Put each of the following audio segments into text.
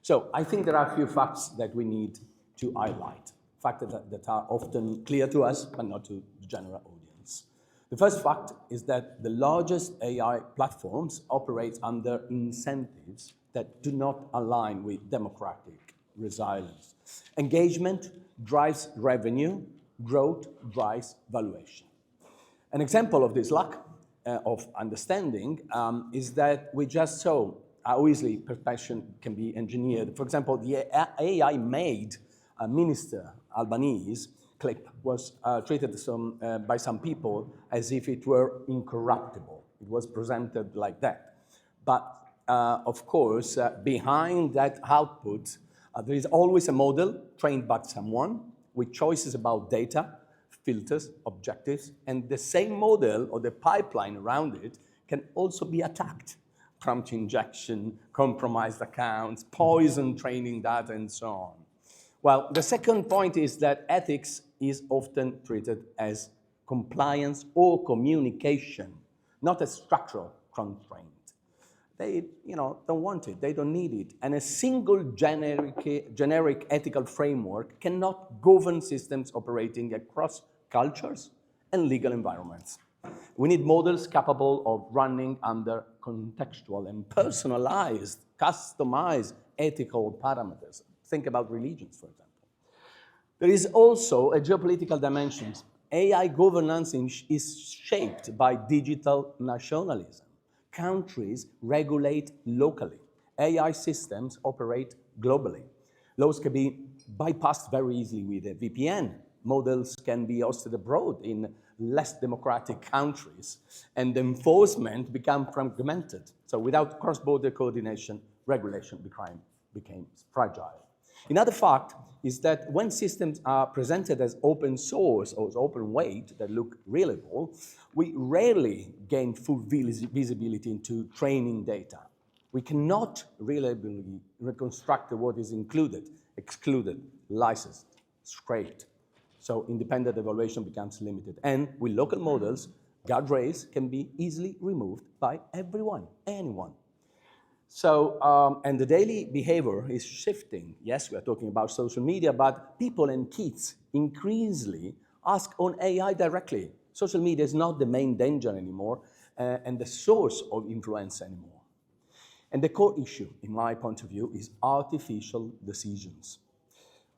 So I think there are a few facts that we need to highlight, facts that are often clear to us, but not to the general audience. The first fact is that the largest AI platforms operate under incentives that do not align with democratic resilience. Engagement drives revenue, growth drives valuation. An example of this lack of understanding is that we just saw how easily perception can be engineered. For example, the AI-made Minister Albanese clip was treated by some people as if it were incorruptible. It was presented like that. But of course, behind that output, there is always a model trained by someone with choices about data, filters, objectives, and the same model or the pipeline around it can also be attacked. Prompt injection, compromised accounts, poison training data, and so on. Well, the second point is that ethics is often treated as compliance or communication, not as structural constraint. They, don't want it, they don't need it. And a single generic ethical framework cannot govern systems operating across cultures and legal environments. We need models capable of running under contextual and personalized, customized ethical parameters. Think about religions, for example. There is also a geopolitical dimension. AI governance is shaped by digital nationalism. Countries regulate locally. AI systems operate globally. Laws can be bypassed very easily with a VPN. Models can be hosted abroad in less democratic countries, and enforcement become fragmented. So without cross-border coordination, regulation became fragile. Another fact is that when systems are presented as open source or as open weight that look reliable, we rarely gain full visibility into training data. We cannot reliably reconstruct what is included, excluded, licensed, scraped. So independent evaluation becomes limited. And with local models, guardrails can be easily removed by everyone, anyone. So, and the daily behavior is shifting. Yes, we are talking about social media, but people and kids increasingly ask on AI directly. Social media is not the main danger anymore and the source of influence anymore. And the core issue, in my point of view, is artificial decisions.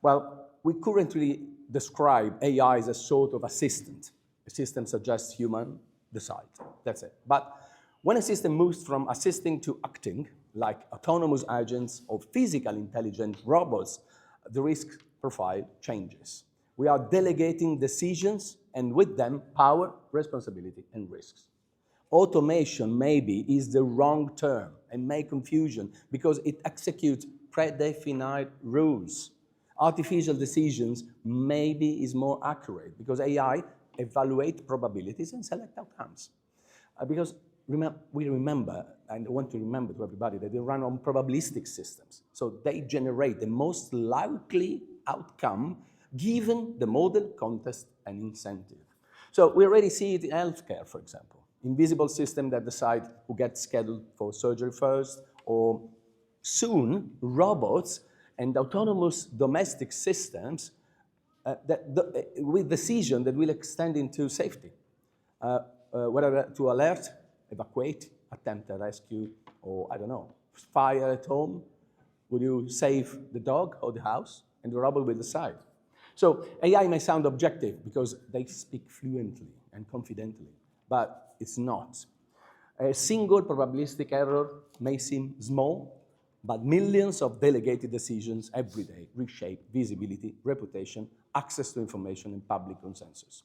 Well, we currently describe AI as a sort of assistant. A system suggests human decide. That's it. But when a system moves from assisting to acting, like autonomous agents or physical intelligent robots, the risk profile changes. We are delegating decisions and with them power, responsibility, and risks. Automation maybe is the wrong term and may confusion because it executes predefined rules. Artificial decisions maybe is more accurate because AI evaluates probabilities and select outcomes. Because we remember, and I want to remember to everybody, that they run on probabilistic systems. So they generate the most likely outcome given the model, context, and incentive. So we already see it in healthcare, for example. Invisible systems that decide who gets scheduled for surgery first, or soon robots and autonomous domestic systems with decision that will extend into safety, whether to alert, evacuate, attempt a rescue, or I don't know, fire at home. Would you save the dog or the house? And the robot will decide. So AI may sound objective because they speak fluently and confidently, but it's not. A single probabilistic error may seem small, but millions of delegated decisions every day reshape visibility, reputation, access to information, and public consensus.